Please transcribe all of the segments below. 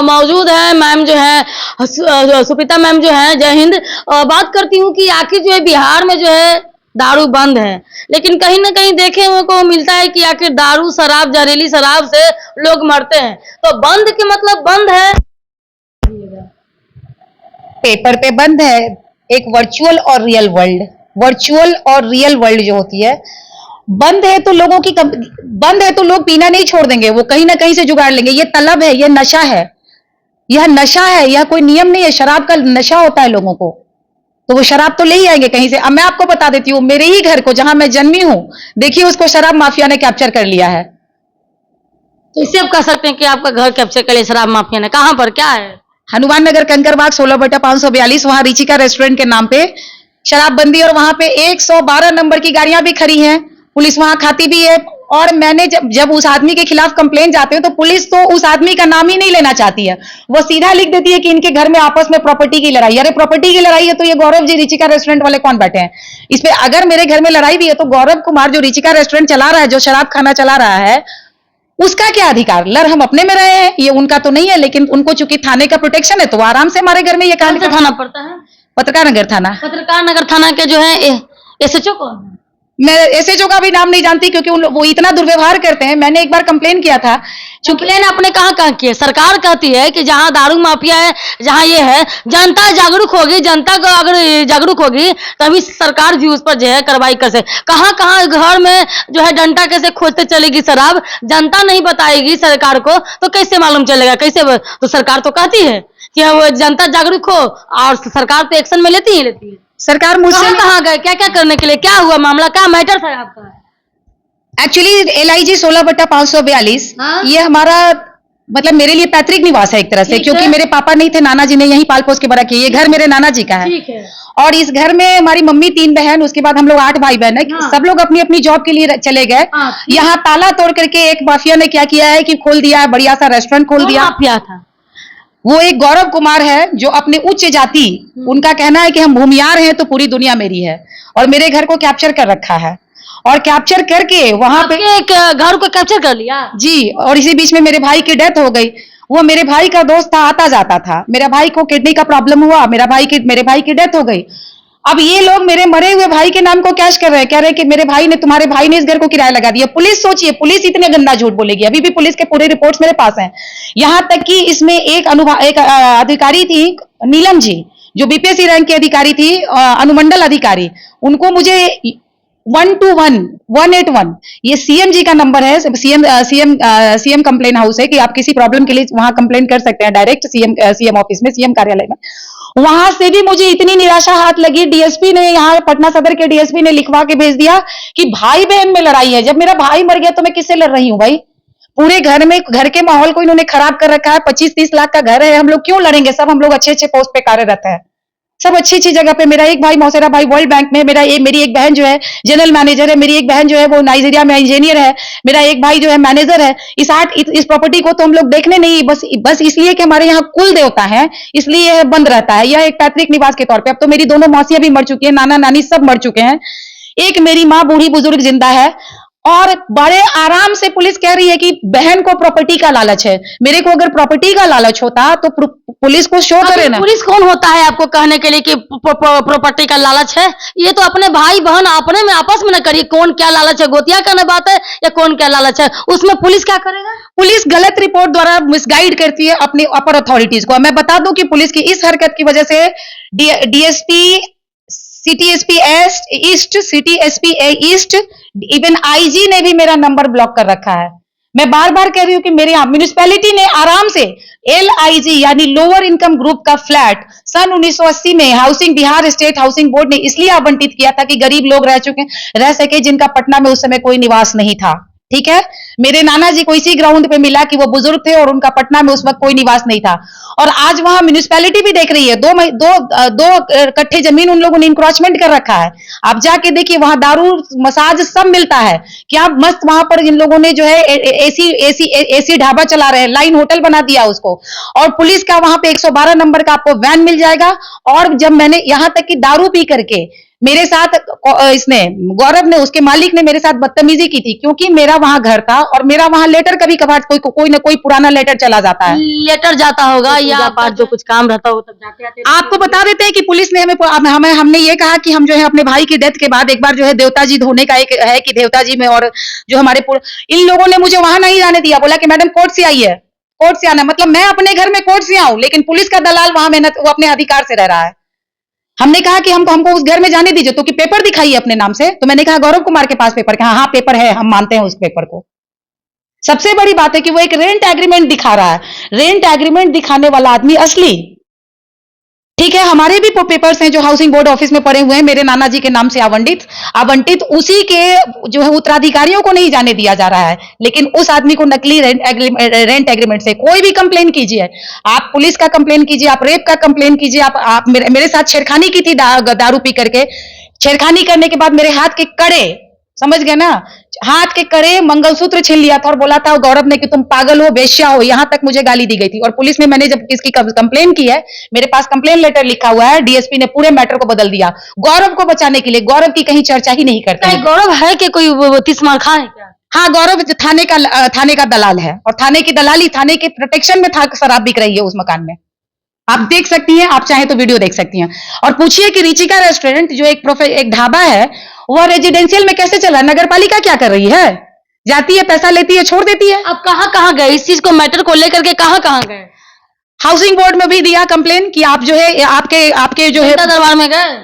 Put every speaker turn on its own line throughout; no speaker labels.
मौजूद है मैम जो है सुप्रीता मैम जो है। जय हिंद। बात करती हूँ कि आखिर जो है बिहार में जो है दारू बंद है, लेकिन कहीं ना कहीं देखे को मिलता है कि आखिर दारू शराब जहरीली शराब से लोग मरते हैं। तो बंद के मतलब बंद है,
पेपर पे बंद है। एक वर्चुअल और रियल वर्ल्ड जो होती है, बंद है तो बंद है तो लोग पीना नहीं छोड़ देंगे, वो कहीं ना कहीं से जुगाड़ लेंगे। ये तलब है, ये नशा है, यह नशा है, यह कोई नियम नहीं है। शराब का नशा होता है लोगों को, तो वो शराब तो ले ही आएंगे कहीं से। अब मैं आपको बता देती हूँ, मेरे ही घर को जहां मैं जन्मी हूं, देखिए उसको शराब माफिया ने कैप्चर कर लिया है।
तो इससे आप कह सकते हैं कि आपका घर कैप्चर कर लिया शराब माफिया ने। कहां पर, क्या है?
हनुमान नगर कंकरबाग 16/542, वहां रिचिका रेस्टोरेंट के नाम पे शराबबंदी, और वहां पे 112 नंबर की गाड़ियां भी खड़ी हैं, पुलिस वहां खाती भी है। और मैंने जब उस आदमी के खिलाफ कंप्लेन जाते हैं तो पुलिस तो उस आदमी का नाम ही नहीं लेना चाहती है, वो सीधा लिख देती है कि इनके घर में आपस में प्रॉपर्टी की लड़ाई। अरे प्रॉपर्टी की लड़ाई है तो ये गौरव जी रिचिका रेस्टोरेंट वाले कौन बैठे हैं इसमें? अगर मेरे घर में लड़ाई भी है तो गौरव कुमार जो रिचिका रेस्टोरेंट चला रहा है, जो शराब खाना चला रहा है, उसका क्या अधिकार? लड़ हम अपने में रहे हैं, ये उनका तो नहीं है। लेकिन उनको चूंकि थाने का प्रोटेक्शन है तो वो आराम से हमारे घर में ये
कौन सा थाना पड़ता है?
पत्रकार नगर थाना।
पत्रकार नगर थाना के जो है एसएचओ कौन है?
मैं एसएचओ का भी नाम नहीं जानती, क्योंकि वो इतना दुर्व्यवहार करते हैं। मैंने एक बार कंप्लेन किया था।
कंप्लेन आपने कहाँ किया? सरकार कहती है कि जहाँ दारू माफिया है, जहाँ ये है, जनता जागरूक होगी, जनता को अगर जागरूक होगी तभी सरकार भी उस पर जो है कार्रवाई कर सके। कहाँ घर में जो है डंडा कैसे खोजते चलेगी शराब, जनता नहीं बताएगी सरकार को तो कैसे मालूम चलेगा? कैसे? तो सरकार तो कहती है कि वो जनता जागरूक हो, और सरकार तो एक्शन में लेती है।
सरकार मुझसे
कहाँ गए, क्या क्या करने के लिए, क्या हुआ मामला, क्या मैटर था आपका?
एक्चुअली LIG 16/542 ये हमारा मतलब मेरे लिए पैतृक निवास है एक तरह से, क्योंकि मेरे पापा नहीं थे, नाना जी ने यहीं पाल पोस के बड़ा किया। ये घर मेरे नाना जी का है।
ठीक है।
और इस घर में हमारी मम्मी 3 बहन, उसके बाद हम लोग 8 भाई बहन है।
हाँ।
सब लोग अपनी अपनी जॉब के लिए चले गए। यहाँ ताला तोड़ करके एक माफिया ने क्या किया है कि खोल दिया है, बढ़िया सा रेस्टोरेंट खोल दिया।
माफिया था
वो एक गौरव कुमार है, जो अपने उच्च जाति, उनका कहना है कि हम भूमियार हैं तो पूरी दुनिया मेरी है, और मेरे घर को कैप्चर कर रखा है। और कैप्चर करके वहां पे एक
घर को कैप्चर कर लिया
जी। और इसी बीच में मेरे भाई की डेथ हो गई। वो मेरे भाई का दोस्त था, आता जाता था। मेरा भाई को किडनी का प्रॉब्लम हुआ, मेरे भाई की डेथ हो गई। अब ये लोग मेरे मरे हुए भाई के नाम को कैश कर रहे हैं, कह रहे हैं कि तुम्हारे भाई ने इस घर को किराया लगा दिया। पुलिस, सोचिए, पुलिस इतने गंदा झूठ बोलेगी। अभी भी पुलिस के पूरे रिपोर्ट्स मेरे पास हैं। यहां तक कि इसमें एक अधिकारी थी, नीलम जी, जो BPSC रैंक की अधिकारी थी, अनुमंडल अधिकारी, उनको मुझे 121 ये CM जी का नंबर है। CM कंप्लेन हाउस है कि आप किसी प्रॉब्लम के लिए वहां कंप्लेन कर सकते हैं डायरेक्ट CM ऑफिस में, CM कार्यालय में। वहां से भी मुझे इतनी निराशा हाथ लगी। DSP ने, यहाँ पटना सदर के DSP ने लिखवा के भेज दिया कि भाई बहन में लड़ाई है। जब मेरा भाई मर गया तो मैं किससे लड़ रही हूँ भाई? पूरे घर के माहौल को इन्होंने खराब कर रखा है। 25-30 लाख का घर है, हम लोग क्यों लड़ेंगे? सब हम लोग अच्छे पोस्ट पे कार्यरत है, सब अच्छी जगह पे। मेरा एक भाई मौसेरा भाई वर्ल्ड बैंक में, मेरी एक बहन जो है जनरल मैनेजर है, मेरी एक बहन जो है वो नाइजीरिया में इंजीनियर है, मेरा एक भाई जो है मैनेजर है। इस प्रॉपर्टी को तो हम लोग देखने नहीं, बस इसलिए कि हमारे यहाँ कुल देवता है, इसलिए यह बंद रहता है। यह एक पैतृक निवास के तौर पे। अब तो मेरी दोनों मौसियां भी मर चुकी है, नाना नानी सब मर चुके हैं। एक मेरी माँ बूढ़ी बुजुर्ग जिंदा है, और बड़े आराम से पुलिस कह रही है कि बहन को प्रॉपर्टी का लालच है। मेरे को अगर प्रॉपर्टी का लालच होता तो पुलिस को शो करे ना।
पुलिस कौन होता है आपको कहने के लिए कि प्रॉपर्टी का लालच है? ये तो अपने भाई बहन अपने में आपस में ना करिए, कौन क्या लालच है, गोतिया का ना बात है, या कौन क्या लालच है, उसमें पुलिस क्या करेगा?
पुलिस गलत रिपोर्ट द्वारा मिसगाइड करती है अपनी अपर अथॉरिटीज को। मैं बता दूं कि पुलिस की इस हरकत की वजह से DSP, City SP east, City SP east, even IG ने भी मेरा नंबर ब्लॉक कर रखा है। मैं बार बार कह रही हूँ कि मेरे यहाँ म्युनिसिपैलिटी ने आराम से LIG यानी लोअर इनकम ग्रुप का फ्लैट सन 1980 में बिहार स्टेट हाउसिंग बोर्ड ने इसलिए आवंटित किया था कि गरीब लोग रह सके जिनका पटना में उस समय कोई निवास नहीं था। ठीक है, मेरे नाना जी को इसी ग्राउंड पे मिला कि वो बुजुर्ग थे और उनका पटना में उस वक्त कोई निवास नहीं था। और आज वहां म्युनिसिपैलिटी भी देख रही है, दो कट्ठे जमीन उन लोगों ने इंक्रोचमेंट कर रखा है। आप जाके देखिए, वहां दारू मसाज सब मिलता है। क्या मस्त वहां पर इन लोगों ने जो है एसी ढाबा चला रहे हैं, लाइन होटल बना दिया उसको। और पुलिस का वहां पे 112 नंबर का आपको वैन मिल जाएगा। और जब मैंने यहां तक कि दारू पी करके मेरे साथ इसने गौरव ने, उसके मालिक ने मेरे साथ बदतमीजी की थी, क्योंकि मेरा वहां घर था और मेरा वहां लेटर कभी कभार कोई ना कोई पुराना लेटर चला जाता है।
लेटर जाता होगा या पास जो कुछ काम रहता हो तब जाते आते
आपको बता देते हैं कि पुलिस ने हमने ये कहा कि हम जो है अपने भाई की डेथ के बाद एक बार जो है देवता जी धोने का एक है कि देवता जी में, और जो हमारे इन लोगों ने मुझे वहां नहीं जाने दिया, बोला कि मैडम कोर्ट से आई है, कोर्ट से आना, मतलब मैं अपने घर में कोर्ट से आऊं, लेकिन पुलिस का दलाल वहां मेहनत वो अपने अधिकार से रह रहा है। हमने कहा कि हमको उस घर में जाने दीजिए, तो कि पेपर दिखाइए अपने नाम से, तो मैंने कहा गौरव कुमार के पास पेपर, हाँ पेपर है, हम मानते हैं उस पेपर को। सबसे बड़ी बात है कि वो एक रेंट एग्रीमेंट दिखा रहा है, रेंट एग्रीमेंट दिखाने वाला आदमी असली, ठीक है। हमारे भी पेपर्स हैं जो हाउसिंग बोर्ड ऑफिस में पड़े हुए हैं, मेरे नाना जी के नाम से आवंटित उसी के जो है उत्तराधिकारियों को नहीं जाने दिया जा रहा है, लेकिन उस आदमी को नकली रेंट एग्रीमेंट से कोई भी कंप्लेन कीजिए, आप पुलिस का कंप्लेन कीजिए, आप रेप का कंप्लेन कीजिए, आप मेरे साथ छेड़खानी की थी दारू पी करके, छेड़खानी करने के बाद मेरे हाथ के कड़े, समझ गए ना, हाथ के कड़े, मंगलसूत्र छीन लिया था और बोला था गौरव ने कि तुम पागल हो, बेश्या हो, यहां तक मुझे गाली दी गई थी। और पुलिस में मैंने जब इसकी कंप्लेन की है, मेरे पास कंप्लेन लेटर लिखा हुआ है, डीएसपी ने पूरे मैटर को बदल दिया गौरव को बचाने के लिए। गौरव की कहीं चर्चा ही नहीं करते हैं।
गौरव है कि कोई 30 मार खा है क्या?
हाँ, गौरव थाने का दलाल है, और थाने की दलाली, थाने के प्रोटेक्शन में शराब बिक रही है उस मकान में। आप देख सकती हैं, आप चाहें तो वीडियो देख सकती हैं। और पूछिए कि रिचिका रेस्टोरेंट जो एक ढाबा है, वह रेजिडेंशियल में कैसे चला? नगर पालिका क्या कर रही है? जाती है, पैसा लेती है, छोड़ देती है।
अब कहाँ गए इस चीज को, मैटर को लेकर के कहाँ गए?
हाउसिंग बोर्ड में भी दिया कंप्लेन कि आप जो है आपके जो है
जनता दरबार में गए।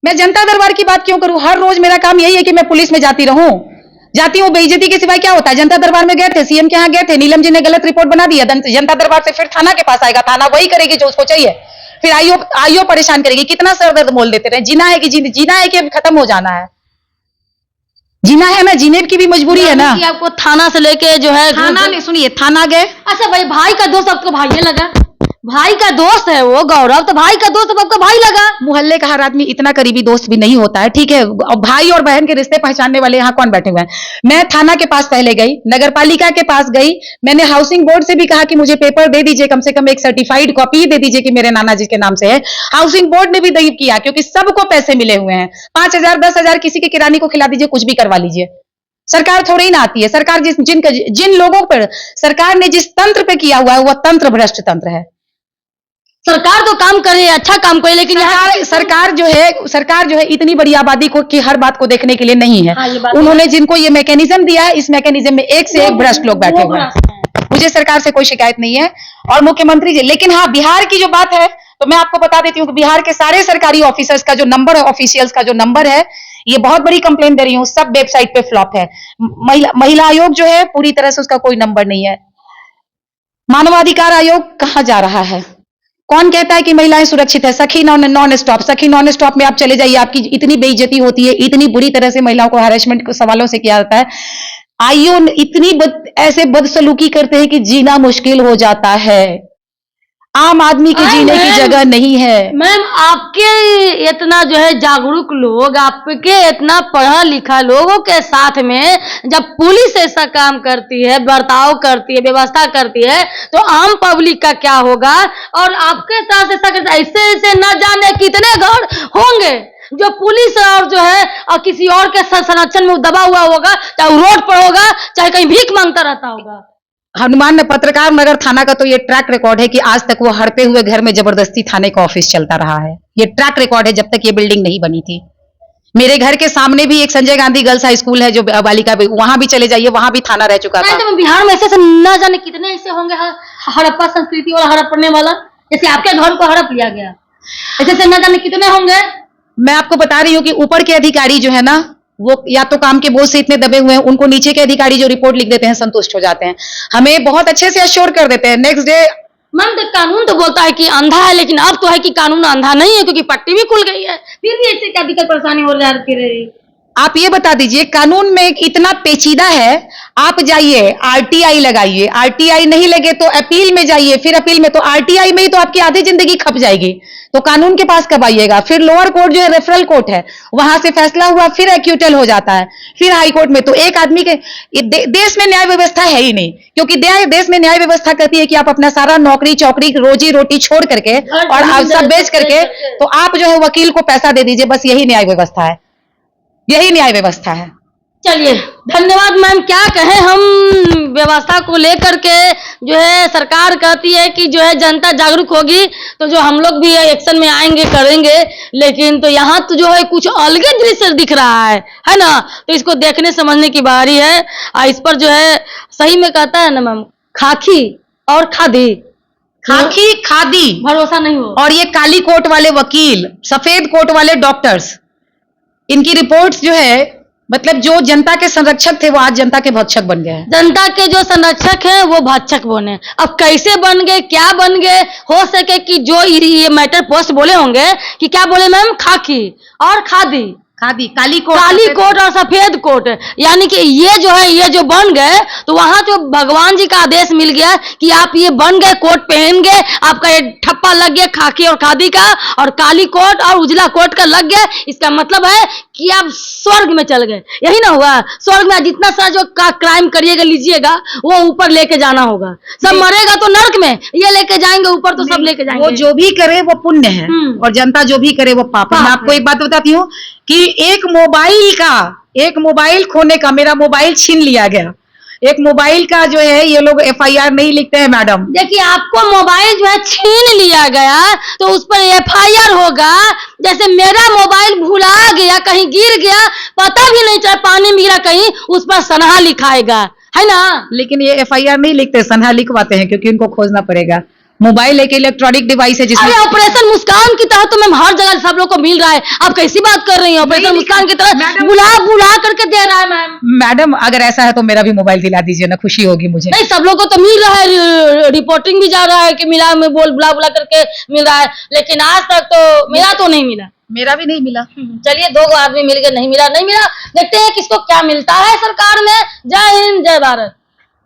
मैं जनता दरबार की बात क्यों करूं? हर रोज मेरा काम यही है कि मैं पुलिस में जाती हूं, बेइज्जती के सिवाय क्या होता है? जनता दरबार में गए थे, सीएम के यहाँ गए थे, नीलम जी ने गलत रिपोर्ट बना दिया, जनता दरबार से फिर थाना के पास आएगा, थाना वही करेगी जो उसको चाहिए, फिर आईओ परेशान करेगी। कितना सरदर्द बोल देते रहे, जीना है कि अब खत्म हो जाना है, जीना है ना, जीने की भी मजबूरी है ना।
कि आपको थाना से लेके जो है
थाना नहीं, सुनिए, थाना गए।
अच्छा भाई का दोस्त आपको भाई लगा, भाई का दोस्त है वो गौरव, तो भाई का दोस्त आपका भाई लगा।
मोहल्ले का हर आदमी इतना करीबी दोस्त भी नहीं होता है, ठीक है। भाई और बहन के रिश्ते पहचानने वाले यहाँ कौन बैठे हुए हैं? मैं थाना के पास पहले गई, नगर पालिका के पास गई, मैंने हाउसिंग बोर्ड से भी कहा कि मुझे पेपर दे दीजिए, कम से कम एक सर्टिफाइड कॉपी दे दीजिए कि मेरे नाना जी के नाम से है। हाउसिंग बोर्ड ने भी नहीं किया, क्योंकि सबको पैसे मिले हुए हैं, 5,000 10,000 किसी की किरानी को खिला दीजिए, कुछ भी करवा लीजिए। सरकार थोड़ी ही ना आती है। सरकार जिन लोगों पर सरकार ने जिस तंत्र पे किया हुआ है, वह तंत्र भ्रष्ट तंत्र है।
सरकार तो काम करे, अच्छा काम करे, लेकिन
सरकार जो है इतनी बड़ी आबादी को की हर बात को देखने के लिए नहीं है।
हाँ,
उन्होंने जिनको ये मैकेनिज्म दिया है, इस मैकेनिज्म में एक से एक भ्रष्ट लोग बैठे हुए हैं। मुझे सरकार से कोई शिकायत नहीं है, और मुख्यमंत्री जी, लेकिन हाँ, बिहार की जो बात है, तो मैं आपको बता देती हूँ कि बिहार के सारे सरकारी ऑफिसर्स का जो नंबर है, ऑफिशियल्स का जो नंबर है, ये बहुत बड़ी कंप्लेन दे रही हूँ, सब वेबसाइट पे फ्लॉप है। महिला आयोग जो है पूरी तरह से उसका कोई नंबर नहीं है। मानवाधिकार आयोग कहाँ जा रहा है? कौन कहता है कि महिलाएं सुरक्षित है? सखी नॉन स्टॉप में आप चले जाइए, आपकी इतनी बेइज्जती होती है, इतनी बुरी तरह से महिलाओं को हैरेसमेंट सवालों से किया जाता है। आईओ इतनी ऐसे बदसलूकी करते हैं कि जीना मुश्किल हो जाता है। आम आदमी के जीने की जगह नहीं है।
मैम, आपके इतना जो है जागरूक लोग, आपके इतना पढ़ा लिखा लोगों के साथ में जब पुलिस ऐसा काम करती है, बर्ताव करती है, व्यवस्था करती है, तो आम पब्लिक का क्या होगा? और आपके साथ ऐसे न जाने कितने घर होंगे जो पुलिस और जो है और किसी और के संरक्षण में दबा हुआ होगा, चाहे रोड पर होगा, चाहे कहीं भीख मांगता रहता होगा।
हनुमान पत्रकार नगर थाना का तो ये ट्रैक रिकॉर्ड है कि आज तक वो हड़पे हुए घर में जबरदस्ती थाने का ऑफिस चलता रहा है। ये ट्रैक रिकॉर्ड है जब तक ये बिल्डिंग नहीं बनी थी। मेरे घर के सामने भी एक Sanjay Gandhi girls high school है जो बालिका, वहां भी चले जाइए, वहां भी थाना रह चुका था।
तो बिहार में ऐसे न जाने कितने ऐसे होंगे हड़प्पा संस्कृति और हड़पने वाला, जैसे आपके घर को हड़प लिया गया, ऐसे न जाने कितने होंगे।
मैं आपको बता रही हूँ कि ऊपर के अधिकारी जो है ना, वो या तो काम के बोझ से इतने दबे हुए हैं, उनको नीचे के अधिकारी जो रिपोर्ट लिख देते हैं संतुष्ट हो जाते हैं, हमें बहुत अच्छे से अश्योर कर देते हैं। नेक्स्ट डे
मैम, तो कानून तो बोलता है कि अंधा है, लेकिन अब तो है कि कानून अंधा नहीं है, क्योंकि पट्टी भी खुल गई है, फिर भी ऐसे क्या दिक्कत परेशानी हो रही है?
आप ये बता दीजिए, कानून में इतना पेचीदा है, आप जाइए आरटीआई लगाइए, आरटीआई नहीं लगे तो अपील में जाइए, फिर अपील में, तो आरटीआई में ही तो आपकी आधी जिंदगी खप जाएगी, तो कानून के पास कब आइएगा? फिर लोअर कोर्ट जो है रेफरल कोर्ट है, वहां से फैसला हुआ, फिर एक्यूटल हो जाता है, फिर हाई कोर्ट में। तो एक आदमी के देश में न्याय व्यवस्था है ही नहीं, क्योंकि देश में न्याय व्यवस्था कहती है कि आप अपना सारा नौकरी चौकरी रोजी रोटी छोड़ करके और आप सब बेच करके तो आप जो है वकील को पैसा दे दीजिए, बस यही न्याय व्यवस्था है, यही न्याय व्यवस्था है।
चलिए धन्यवाद मैम। क्या कहें हम व्यवस्था को लेकर के, जो है सरकार कहती है कि जो है जनता जागरूक होगी तो जो हम लोग भी एक्शन में आएंगे करेंगे, लेकिन तो यहाँ तो जो है कुछ अलग दृश्य दिख रहा है ना? तो इसको देखने समझने की बारी है। इस पर जो है सही में कहता है ना मैम, खाकी और खादी,
खाकी खादी
भरोसा नहीं हो।
और ये काली कोट वाले वकील, सफेद कोट वाले डॉक्टर्स, इनकी रिपोर्ट्स जो है, मतलब जो जनता के संरक्षक थे वो आज जनता के भक्षक बन गए हैं।
जनता के जो संरक्षक हैं वो भक्षक बने। अब कैसे बन गए, क्या बन गए? हो सके कि जो ये मैटर पोस्ट बोले होंगे कि क्या बोले मैम, खाकी और खादी,
खादी, काली
कोट और सफेद कोट, यानी कि ये जो है ये जो बन गए, तो वहां जो भगवान जी का आदेश मिल गया कि आप ये बन गए, कोट पहन गए, आपका ये ठप्पा लग गया खाकी और खादी का, और काली कोट और उजला कोट का लग गया। इसका मतलब है कि आप स्वर्ग में चल गए। यही ना हुआ? स्वर्ग में जितना सारा जो क्राइम करिएगा लीजिएगा वो ऊपर लेके जाना होगा। सब मरेगा तो नर्क में, ये लेके जाएंगे ऊपर तो सब लेके जाएंगे।
वो जो भी करे वो पुण्य है और जनता जो भी करे वो पाप है। मैं आपको एक बात बताती हूँ कि एक मोबाइल खोने का, मेरा मोबाइल छीन लिया गया, एक मोबाइल का जो है ये लोग एफआईआर नहीं लिखते हैं मैडम।
देखिए आपको मोबाइल जो है छीन लिया गया तो उस पर एफआईआर होगा। जैसे मेरा मोबाइल भुला गया, कहीं गिर गया, पता भी नहीं चला, पानी में गिरा कहीं, उस पर सनहा लिखाएगा, है ना?
लेकिन ये एफआईआर नहीं लिखते, सनहा लिखवाते हैं, क्योंकि उनको खोजना पड़ेगा। मोबाइल एक इलेक्ट्रॉनिक डिवाइस है जिसमें
ऑपरेशन मुस्कान की तरह तो मैम हर जगह सब लोग को मिल रहा है। आप कैसी बात कर रही हैं? ऑपरेशन मुस्कान की तरह बुला करके दे रहा है मैम।
मैडम अगर ऐसा है तो मेरा भी मोबाइल दिला दीजिए ना, खुशी होगी मुझे।
नहीं, सब लोग को तो मिल रहा है, रिपोर्टिंग भी जा रहा है कि मिला में बुला करके मिल रहा है, लेकिन आज तक तो मेरा तो नहीं मिला।
मेरा भी नहीं मिला।
चलिए 2 आदमी मिल गए, नहीं मिला। देखते हैं किसको क्या मिलता है सरकार में। जय हिंद, जय भारत।